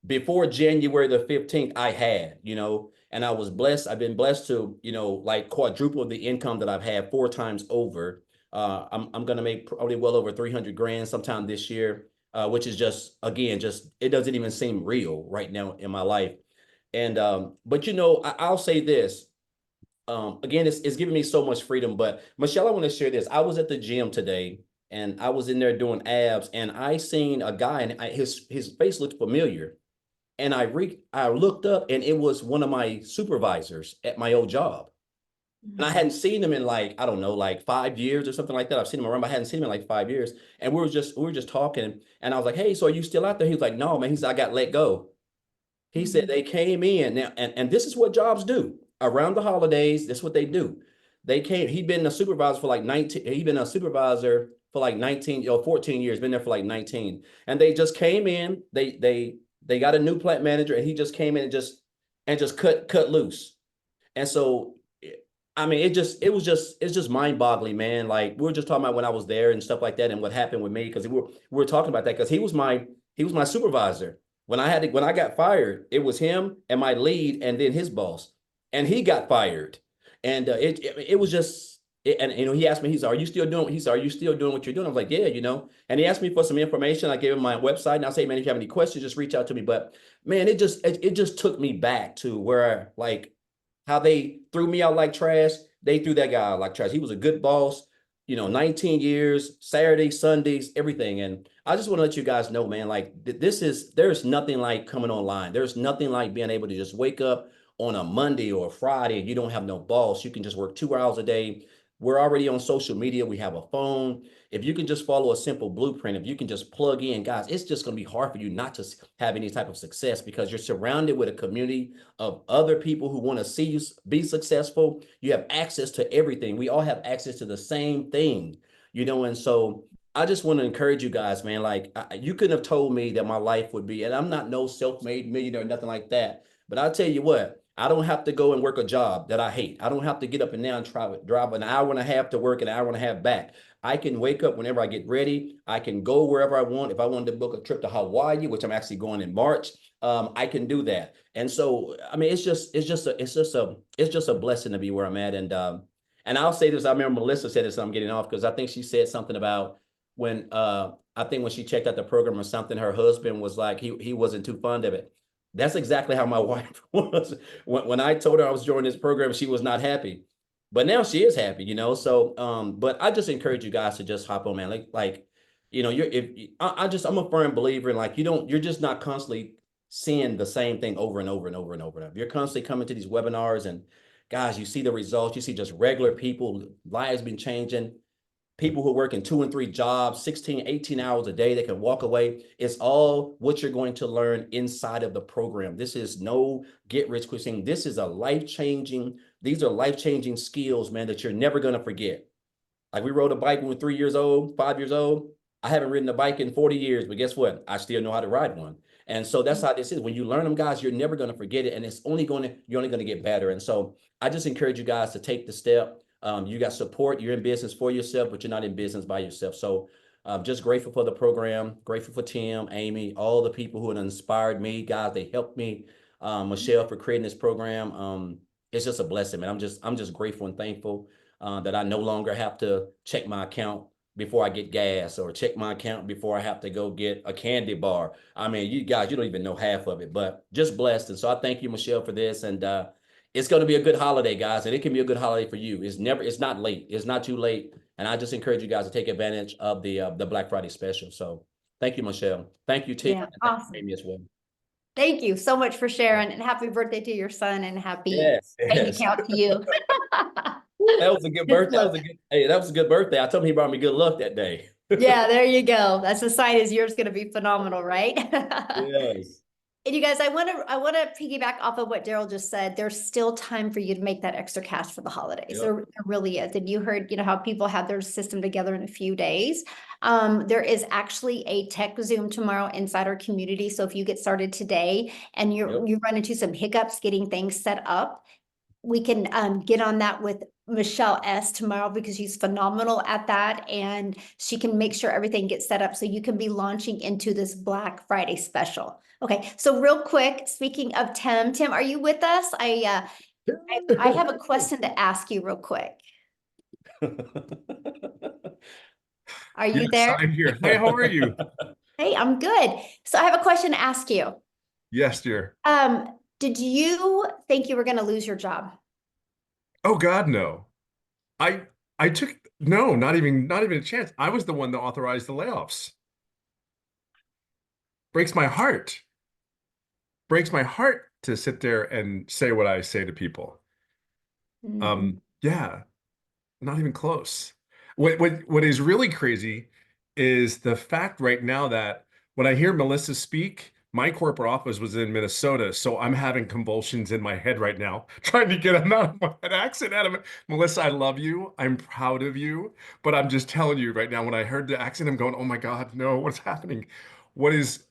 before January the 15th I had, and I was blessed. I've been blessed to, like quadruple the income that I've had 4 times over. I'm going to make probably well over 300 grand sometime this year, which is just, again, it doesn't even seem real right now in my life. And, but I'll say this, again, it's giving me so much freedom, but Michelle, I want to share this. I was at the gym today and I was in there doing abs and I seen a guy and his face looked familiar. And I looked up and it was one of my supervisors at my old job. And I hadn't seen him in like, I don't know, like 5 years or something like that. I've seen him around, but I hadn't seen him in like 5 years. And we were just talking. And I was like, hey, so are you still out there? He was like, no, man. He said, I got let go. He said they came in now, and this is what jobs do around the holidays. That's what they do. He'd been a supervisor for like 19, he'd been a supervisor for like 19 or 14 years, been there for like 19. And they just came in, they got a new plant manager and he just came in and just cut loose. And so, I mean, it's just mind boggling, man. Like we were just talking about when I was there and stuff like that and what happened with me. Cause we were talking about that because he was my supervisor. When I got fired, it was him and my lead and then his boss, and he got fired. And it was just, and he asked me, he said, are you still doing what you're doing? I was like, yeah, and he asked me for some information. I gave him my website and I say, man, if you have any questions, just reach out to me. But man, it just took me back to where like how they threw me out like trash. They threw that guy out like trash. He was a good boss, 19 years, Saturdays, Sundays, everything. And I just want to let you guys know, man, like there's nothing like coming online. There's nothing like being able to just wake up on a Monday or a Friday and you don't have no boss. You can just work 2 hours a day. We're already on social media. We have a phone. If you can just follow a simple blueprint, if you can just plug in, guys, it's just going to be hard for you not to have any type of success because you're surrounded with a community of other people who want to see you be successful. You have access to everything. We all have access to the same thing, and so I just want to encourage you guys, man. Like you couldn't have told me that my life would be, and I'm not no self-made millionaire, nothing like that. But I'll tell you what, I don't have to go and work a job that I hate. I don't have to get up and down and drive an hour and a half to work, an hour and a half back. I can wake up whenever I get ready. I can go wherever I want. If I wanted to book a trip to Hawaii, which I'm actually going in March, I can do that. And so, I mean, it's just a blessing to be where I'm at. And I'll say this. I remember Melissa said this. I'm getting off because I think she said something about when when she checked out the program or something, her husband was like he wasn't too fond of it. That's exactly how my wife was. When I told her I was joining this program, she was not happy. But now she is happy, So, but I just encourage you guys to just hop on, man. I'm a firm believer in like you're just not constantly seeing the same thing over and over and over and over and over. You're constantly coming to these webinars and guys, you see the results. You see just regular people, lives been changing. People who work in 2 and 3 jobs, 16, 18 hours a day, they can walk away. It's all what you're going to learn inside of the program. This is no get rich quick thing. These are life-changing skills, man, that you're never going to forget. Like we rode a bike when we were 3 years old, 5 years old. I haven't ridden a bike in 40 years, but guess what? I still know how to ride one. And so that's how this is. When you learn them, guys, you're never going to forget it. And you're only going to get better. And so I just encourage you guys to take the step. You got support. You're in business for yourself, but you're not in business by yourself. So just grateful for the program, grateful for Tim, Amy, all the people who have inspired me, guys. They helped me. Michelle for creating this program. It's just a blessing, man. I'm just grateful and thankful that I no longer have to check my account before I get gas or check my account before I have to go get a candy bar. I mean, you guys, you don't even know half of it, but just blessed. And so I thank you, Michelle, for this. And it's going to be a good holiday, guys, and it can be a good holiday for you. It's not late. It's not too late. And I just encourage you guys to take advantage of the Black Friday special. So thank you, Michelle. Thank you, Tim. Yeah, awesome. Amy as well. Thank you so much for sharing, and happy birthday to your son and happy bank account to you. That was a good birthday. That was a good birthday. I told him he brought me good luck that day. Yeah, there you go. That's a sign as yours going to be phenomenal, right? Yes. And you guys, I want to piggyback off of what Daryl just said. There's still time for you to make that extra cash for the holidays. Yep. There really is. And you heard, how people have their system together in a few days. There is actually a tech Zoom tomorrow inside our community. So if you get started today and you run into some hiccups getting things set up, we can get on that with Michelle S. tomorrow because she's phenomenal at that, and she can make sure everything gets set up so you can be launching into this Black Friday special. Okay, so real quick, speaking of Tim, are you with us? I have a question to ask you real quick. Are you Yes, there? I'm here. Hi, how are you? Hey, I'm good. So I have a question to ask you. Yes, dear. Did you think you were going to lose your job? Oh God, no. I I took no, not even a chance. I was the one that authorized the layoffs. Breaks my heart. Breaks my heart to sit there and say what I say to people. Yeah, not even close. What is really crazy is the fact right now that when I hear Melissa speak, my corporate office was in Minnesota, so I'm having convulsions in my head right now, trying to get that accent out of it. Melissa, I love you. I'm proud of you, but I'm just telling you right now, when I heard the accent, I'm going, oh my God, no, what's happening? What is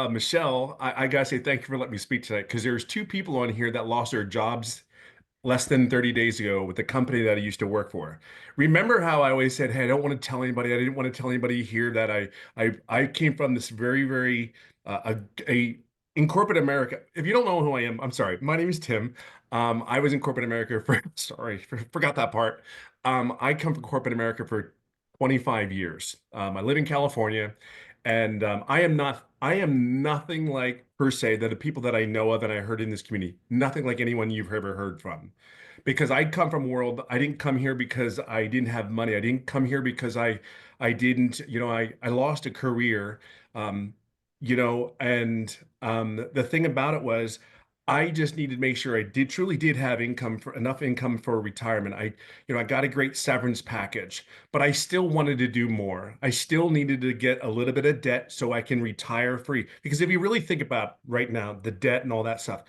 Michelle, I gotta say thank you for letting me speak tonight, because there's two people on here that lost their jobs less than 30 days ago with the company that I used to work for. Remember how I always said, hey, I don't want to tell anybody. I didn't want to tell anybody here that I came from this very in corporate America. If you don't know who I am, I'm sorry. My name is Tim. I was in corporate America for forgot that part. I come from corporate America for 25 years. I live in California, and I am nothing like, per se, that the people that I know of and I heard in this community, nothing like anyone you've ever heard from. Because I come from a world, I didn't come here because I didn't have money. I didn't come here because I didn't, I lost a career, and the thing about it was I just needed to make sure I truly did have enough income for retirement. I got a great severance package, but I still wanted to do more. I still needed to get a little bit of debt so I can retire free. Because if you really think about right now, the debt and all that stuff,